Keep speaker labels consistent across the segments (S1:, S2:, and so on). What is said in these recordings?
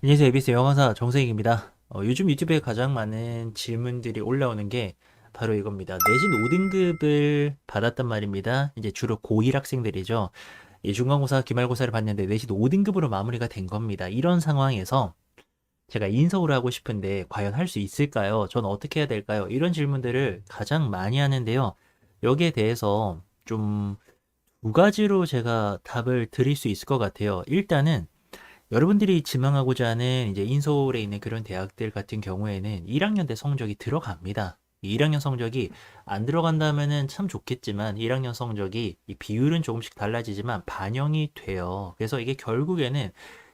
S1: 안녕하세요. ABS 영어사 정세익입니다. 요즘 유튜브에 가장 많은 질문들이 올라오는 게 바로 이겁니다. 내신 5등급을 받았단 말입니다. 이제 주로 고1 학생들이죠. 이 중간고사, 기말고사를 봤는데 내신 5등급으로 마무리가 된 겁니다. 이런 상황에서 제가 인서울을 하고 싶은데 과연 할 수 있을까요? 저는 어떻게 해야 될까요? 이런 질문들을 가장 많이 하는데요. 여기에 대해서 좀 두 가지로 제가 답을 드릴 수 있을 것 같아요. 일단은 여러분들이 지망하고자 하는 이제 인서울에 있는 그런 대학들 같은 경우에는 1학년 때 성적이 들어갑니다. 이 1학년 성적이 안 들어간다면은 참 좋겠지만 1학년 성적이 이 비율은 조금씩 달라지지만 반영이 돼요. 그래서 이게 결국에는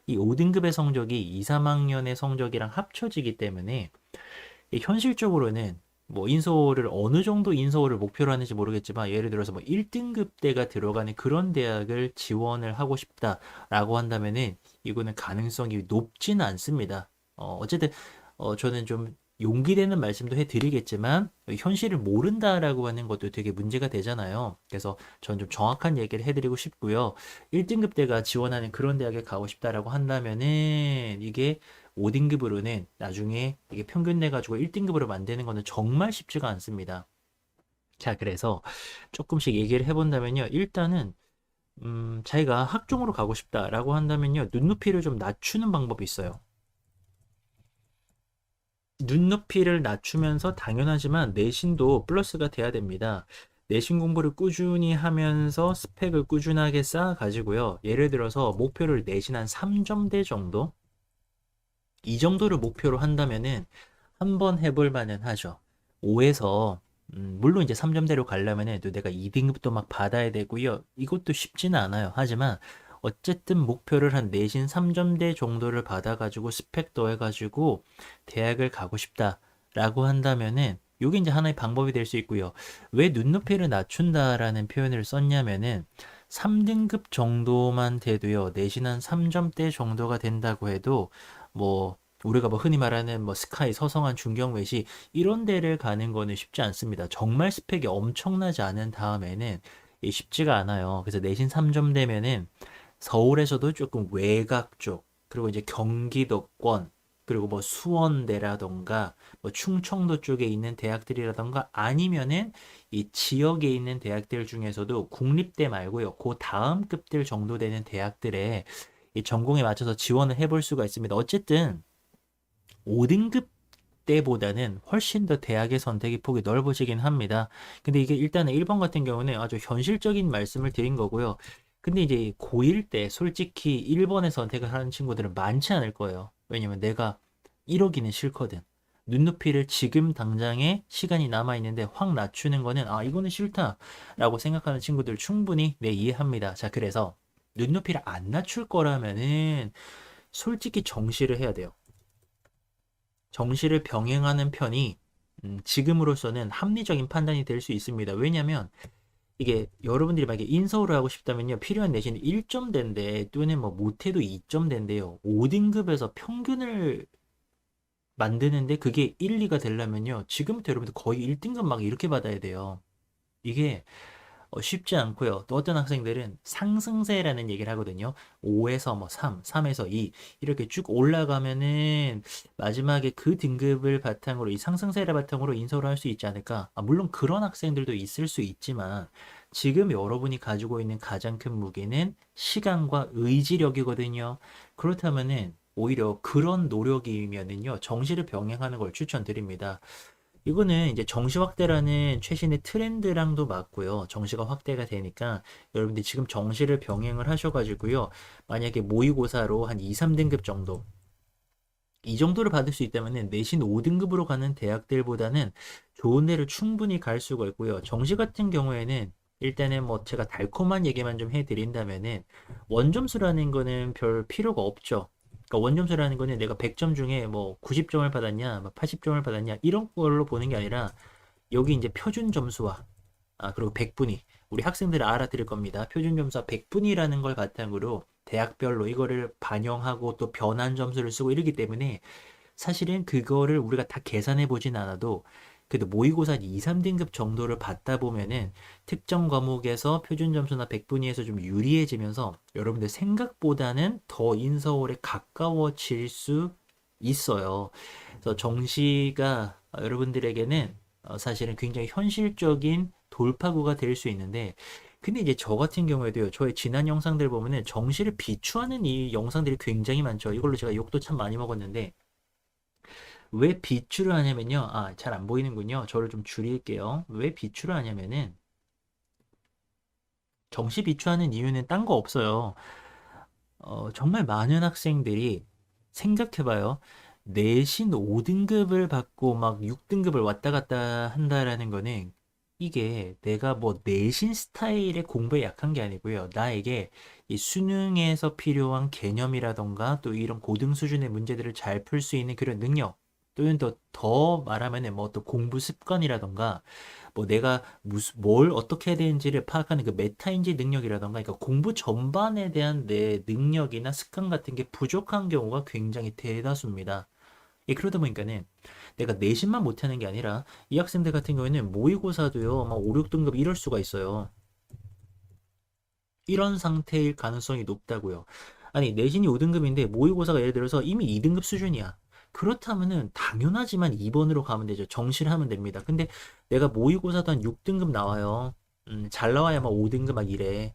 S1: 이 5등급의 성적이 2, 3학년의 성적이랑 합쳐지기 때문에 이 현실적으로는 뭐 인서울을 어느 정도 인서울을 목표로 하는지 모르겠지만 예를 들어서 뭐 1등급대가 들어가는 그런 대학을 지원을 하고 싶다라고 한다면은 이거는 가능성이 높지는 않습니다. 어쨌든 저는 좀 용기 되는 말씀도 해드리겠지만 현실을 모른다라고 하는 것도 되게 문제가 되잖아요. 그래서 저는 좀 정확한 얘기를 해드리고 싶고요. 1등급대가 지원하는 그런 대학에 가고 싶다라고 한다면은 이게 5등급으로는 나중에 이게 평균 내가지고 1등급으로 만드는 거는 정말 쉽지가 않습니다. 자, 그래서 조금씩 얘기를 해본다면요. 일단은, 자기가 학종으로 가고 싶다라고 한다면요. 눈높이를 좀 낮추는 방법이 있어요. 눈높이를 낮추면서 당연하지만 내신도 플러스가 돼야 됩니다. 내신 공부를 꾸준히 하면서 스펙을 꾸준하게 쌓아가지고요. 예를 들어서 목표를 내신 한 3점대 정도? 이 정도를 목표로 한다면은 한번 해볼 만은 하죠. 5에서 물론 이제 3점대로 가려면은 또 내가 2등급도 막 받아야 되고요. 이것도 쉽지는 않아요. 하지만 어쨌든 목표를 한 내신 3점대 정도를 받아가지고 스펙 더해가지고 대학을 가고 싶다라고 한다면은 요게 이제 하나의 방법이 될 수 있고요. 왜 눈높이를 낮춘다라는 표현을 썼냐면은 3등급 정도만 돼도요. 내신 한 3점대 정도가 된다고 해도 뭐 우리가 뭐 흔히 말하는 뭐 스카이, 서성한, 중경외시 이런 데를 가는 거는 쉽지 않습니다. 정말 스펙이 엄청나지 않은 다음에는 쉽지가 않아요. 그래서 내신 3점 되면은 서울에서도 조금 외곽 쪽, 그리고 이제 경기도권, 그리고 뭐 수원대라던가 뭐 충청도 쪽에 있는 대학들이라던가 아니면은 이 지역에 있는 대학들 중에서도 국립대 말고요. 그 다음 급들 정도 되는 대학들에 이 전공에 맞춰서 지원을 해볼 수가 있습니다. 어쨌든 5등급 때보다는 훨씬 더 대학의 선택의 폭이 넓어지긴 합니다. 근데 이게 일단은 1번 같은 경우는 아주 현실적인 말씀을 드린 거고요. 근데 이제 고1 때 솔직히 1번에 선택을 하는 친구들은 많지 않을 거예요. 왜냐면 내가 1억이는 싫거든. 눈높이를 지금 당장에 시간이 남아있는데 확 낮추는 거는 아, 이거는 싫다라고 생각하는 친구들 충분히 네, 이해합니다. 자, 그래서 눈높이를 안 낮출 거라면은 솔직히 정시를 해야 돼요. 정시를 병행하는 편이 지금으로서는 합리적인 판단이 될 수 있습니다. 왜냐하면 이게 여러분들이 만약에 인서울을 하고 싶다면요. 필요한 내신이 1점대인데 또는 뭐 못해도 2점대인데요. 5등급에서 평균을 만드는데 그게 1, 2가 되려면요. 지금부터 여러분들 거의 1등급 막 이렇게 받아야 돼요. 이게 쉽지 않고요. 또 어떤 학생들은 상승세라는 얘기를 하거든요. 5에서 뭐 3, 3에서 2 이렇게 쭉 올라가면은 마지막에 그 등급을 바탕으로 이 상승세를 바탕으로 인서울을 할 수 있지 않을까. 물론 그런 학생들도 있을 수 있지만 지금 여러분이 가지고 있는 가장 큰 무게는 시간과 의지력이거든요. 그렇다면은 오히려 그런 노력이면은요. 정시를 병행하는 걸 추천드립니다. 이거는 이제 정시 확대라는 최신의 트렌드랑도 맞고요. 정시가 확대가 되니까 여러분들이 지금 정시를 병행을 하셔가지고요. 만약에 모의고사로 한 2, 3등급 정도 이 정도를 받을 수 있다면 내신 5등급으로 가는 대학들보다는 좋은 데를 충분히 갈 수가 있고요. 정시 같은 경우에는 일단은 뭐 제가 달콤한 얘기만 좀 해드린다면은 원점수라는 거는 별 필요가 없죠. 그러니까 원점수라는 거는 내가 100점 중에 뭐 90점을 받았냐, 80점을 받았냐 이런 걸로 보는 게 아니라 여기 이제 표준 점수와 그리고 백분위 우리 학생들 알아들을 겁니다. 표준 점수와 백분위라는 걸 바탕으로 대학별로 이거를 반영하고 또 변환 점수를 쓰고 이러기 때문에 사실은 그거를 우리가 다 계산해 보진 않아도 그래도 모의고사 한 2, 3등급 정도를 받다 보면은 특정 과목에서 표준 점수나 백분위에서 좀 유리해지면서 여러분들 생각보다는 더 인서울에 가까워질 수 있어요. 그래서 정시가 여러분들에게는 사실은 굉장히 현실적인 돌파구가 될 수 있는데, 근데 이제 저 같은 경우에도요, 저의 지난 영상들 보면은 정시를 비추하는 이 영상들이 굉장히 많죠. 이걸로 제가 욕도 참 많이 먹었는데, 왜 비추를 하냐면요. 아, 잘 안 보이는군요. 저를 좀 줄일게요. 왜 비추를 하냐면은, 정시 비추하는 이유는 딴 거 없어요. 정말 많은 학생들이 생각해봐요. 내신 5등급을 받고 막 6등급을 왔다 갔다 한다라는 거는 이게 내가 뭐 내신 스타일의 공부에 약한 게 아니고요. 나에게 이 수능에서 필요한 개념이라던가 또 이런 고등 수준의 문제들을 잘 풀 수 있는 그런 능력 또는 더 말하면은 뭐 또 공부 습관이라던가 뭐 내가 무슨 뭘 어떻게 해야 되는지를 파악하는 그 메타인지 능력이라던가 그러니까 공부 전반에 대한 내 능력이나 습관 같은 게 부족한 경우가 굉장히 대다수입니다. 예, 그러다 보니까는 내가 내신만 못하는 게 아니라 이 학생들 같은 경우에는 모의고사도요 막 5, 6등급 이럴 수가 있어요. 이런 상태일 가능성이 높다고요. 아니, 내신이 5등급인데 모의고사가 예를 들어서 이미 2등급 수준이야. 그렇다면은 당연하지만 2번으로 가면 되죠. 정시를 하면 됩니다. 근데 내가 모의고사도 한 6등급 나와요. 잘 나와야 막 5등급 막 이래.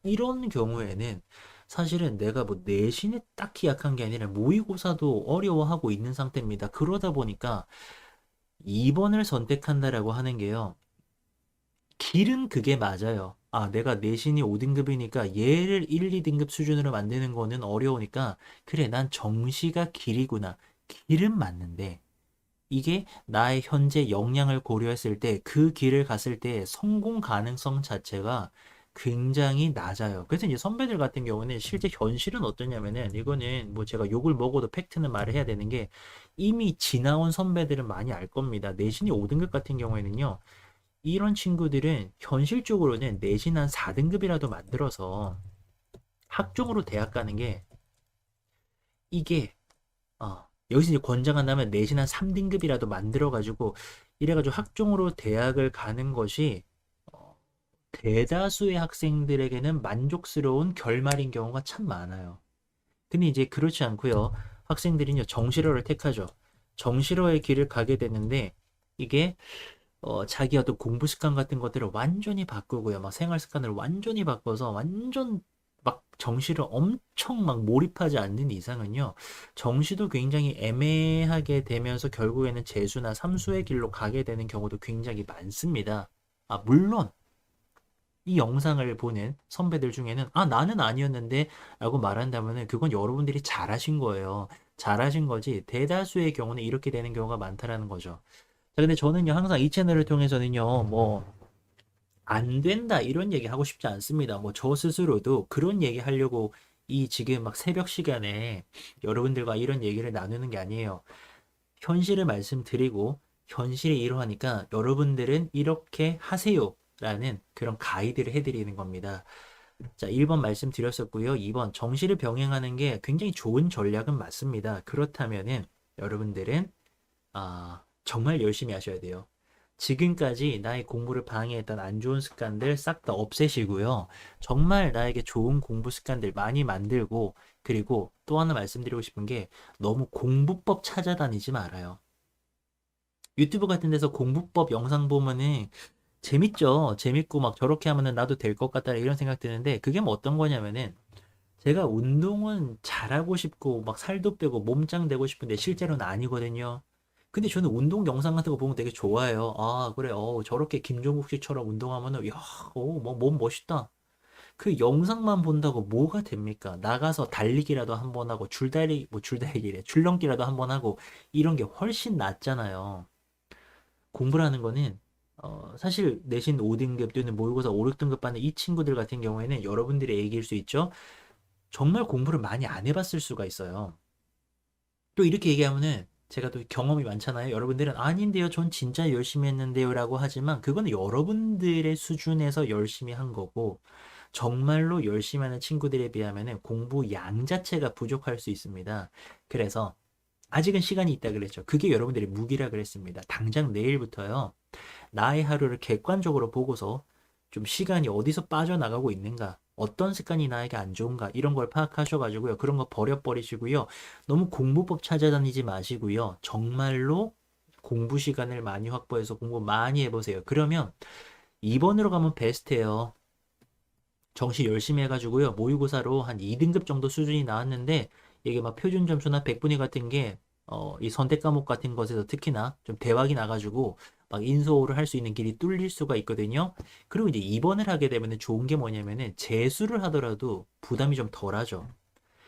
S1: 이런 경우에는 사실은 내가 뭐 내신에 딱히 약한 게 아니라 모의고사도 어려워하고 있는 상태입니다. 그러다 보니까 2번을 선택한다라고 하는 게요. 길은 그게 맞아요. 아, 내가 내신이 5등급이니까 얘를 1, 2등급 수준으로 만드는 거는 어려우니까 그래, 난 정시가 길이구나. 길은 맞는데 이게 나의 현재 역량을 고려했을 때 그 길을 갔을 때 성공 가능성 자체가 굉장히 낮아요. 그래서 이제 선배들 같은 경우는 실제 현실은 어떠냐면은 이거는 뭐 제가 욕을 먹어도 팩트는 말을 해야 되는 게 이미 지나온 선배들은 많이 알 겁니다. 내신이 5등급 같은 경우에는요. 이런 친구들은 현실적으로는 내신 한 4등급이라도 만들어서 학종으로 대학 가는 게 이게 여기서 이제 권장한다면 내신 한 3등급이라도 만들어가지고 이래가지고 학종으로 대학을 가는 것이 어, 대다수의 학생들에게는 만족스러운 결말인 경우가 참 많아요. 근데 이제 그렇지 않고요. 학생들은요 정시로를 택하죠. 정시로의 길을 가게 되는데 이게 자기 어떤 공부 습관 같은 것들을 완전히 바꾸고요. 막 생활 습관을 완전히 바꿔서 완전 막 정시를 엄청 막 몰입하지 않는 이상은요. 정시도 굉장히 애매하게 되면서 결국에는 재수나 삼수의 길로 가게 되는 경우도 굉장히 많습니다. 물론 이 영상을 보는 선배들 중에는 나는 아니었는데 라고 말한다면은 그건 여러분들이 잘하신 거예요. 잘하신 거지 대다수의 경우는 이렇게 되는 경우가 많다라는 거죠. 자, 근데 저는요, 항상 이 채널을 통해서는요, 뭐, 안 된다, 이런 얘기 하고 싶지 않습니다. 뭐, 저 스스로도 그런 얘기 하려고 이 지금 막 새벽 시간에 여러분들과 이런 얘기를 나누는 게 아니에요. 현실을 말씀드리고, 현실이 이러하니까 여러분들은 이렇게 하세요. 라는 그런 가이드를 해드리는 겁니다. 자, 1번 말씀드렸었고요. 2번, 정시를 병행하는 게 굉장히 좋은 전략은 맞습니다. 그렇다면은 여러분들은 정말 열심히 하셔야 돼요. 지금까지 나의 공부를 방해했던 안 좋은 습관들 싹 다 없애시고요. 정말 나에게 좋은 공부 습관들 많이 만들고, 그리고 또 하나 말씀드리고 싶은 게 너무 공부법 찾아다니지 말아요. 유튜브 같은 데서 공부법 영상 보면은 재밌죠. 재밌고 막 저렇게 하면은 나도 될 것 같다 이런 생각 드는데 그게 뭐 어떤 거냐면은 제가 운동은 잘하고 싶고 막 살도 빼고 몸짱 되고 싶은데 실제로는 아니거든요. 근데 저는 운동 영상 같은 거 보면 되게 좋아해요. 그래, 저렇게 김종국 씨처럼 운동하면은, 야, 뭐, 몸 멋있다. 그 영상만 본다고 뭐가 됩니까? 나가서 달리기라도 한번 하고, 줄달리기래. 줄넘기라도 한번 하고, 이런 게 훨씬 낫잖아요. 공부라는 거는, 사실 내신 5등급 또는 모의고사 5, 6등급 받는 이 친구들 같은 경우에는 여러분들이 얘기일 수 있죠. 정말 공부를 많이 안 해봤을 수가 있어요. 또 이렇게 얘기하면은 제가 또 경험이 많잖아요. 여러분들은 아닌데요. 전 진짜 열심히 했는데요. 라고 하지만 그거는 여러분들의 수준에서 열심히 한 거고 정말로 열심히 하는 친구들에 비하면은 공부 양 자체가 부족할 수 있습니다. 그래서 아직은 시간이 있다 그랬죠. 그게 여러분들이 무기라 그랬습니다. 당장 내일부터요. 나의 하루를 객관적으로 보고서 좀 시간이 어디서 빠져나가고 있는가, 어떤 습관이 나에게 안 좋은가, 이런 걸 파악하셔가지고요. 그런 거 버려버리시고요. 너무 공부법 찾아다니지 마시고요. 정말로 공부 시간을 많이 확보해서 공부 많이 해보세요. 그러면 2번으로 가면 베스트예요. 정시 열심히 해가지고요. 모의고사로 한 2등급 정도 수준이 나왔는데, 이게 막 표준 점수나 백분위 같은 게, 이 선택 과목 같은 것에서 특히나 좀 대박이 나가지고, 막 인서울을 할 수 있는 길이 뚫릴 수가 있거든요. 그리고 이제 2번을 하게 되면 좋은 게 뭐냐면은, 재수를 하더라도 부담이 좀 덜하죠.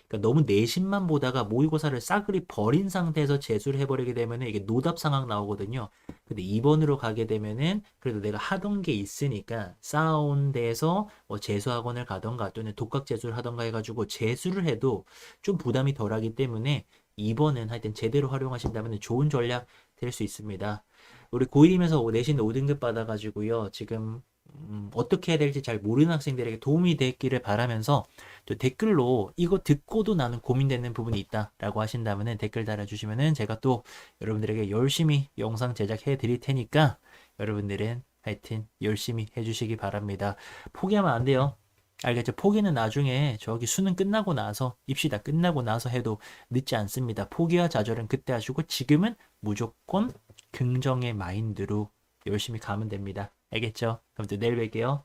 S1: 그러니까 너무 내신만 보다가 모의고사를 싸그리 버린 상태에서 재수를 해버리게 되면은 이게 노답 상황 나오거든요. 근데 2번으로 가게 되면은 그래도 내가 하던 게 있으니까 쌓아온 데에서 뭐 재수학원을 가던가 또는 독학 재수를 하던가 해가지고 재수를 해도 좀 부담이 덜하기 때문에 2번은 하여튼 제대로 활용하신다면 좋은 전략 될 수 있습니다. 우리 고1이면서 내신 5등급 받아가지고요. 지금 어떻게 해야 될지 잘 모르는 학생들에게 도움이 됐기를 바라면서, 또 댓글로 이거 듣고도 나는 고민되는 부분이 있다라고 하신다면 댓글 달아주시면은 제가 또 여러분들에게 열심히 영상 제작해 드릴 테니까 여러분들은 하여튼 열심히 해주시기 바랍니다. 포기하면 안 돼요. 알겠죠? 포기는 나중에 저기 수능 끝나고 나서, 입시 다 끝나고 나서 해도 늦지 않습니다. 포기와 좌절은 그때 하시고 지금은 무조건 긍정의 마인드로 열심히 가면 됩니다. 알겠죠? 그럼 또 내일 뵐게요.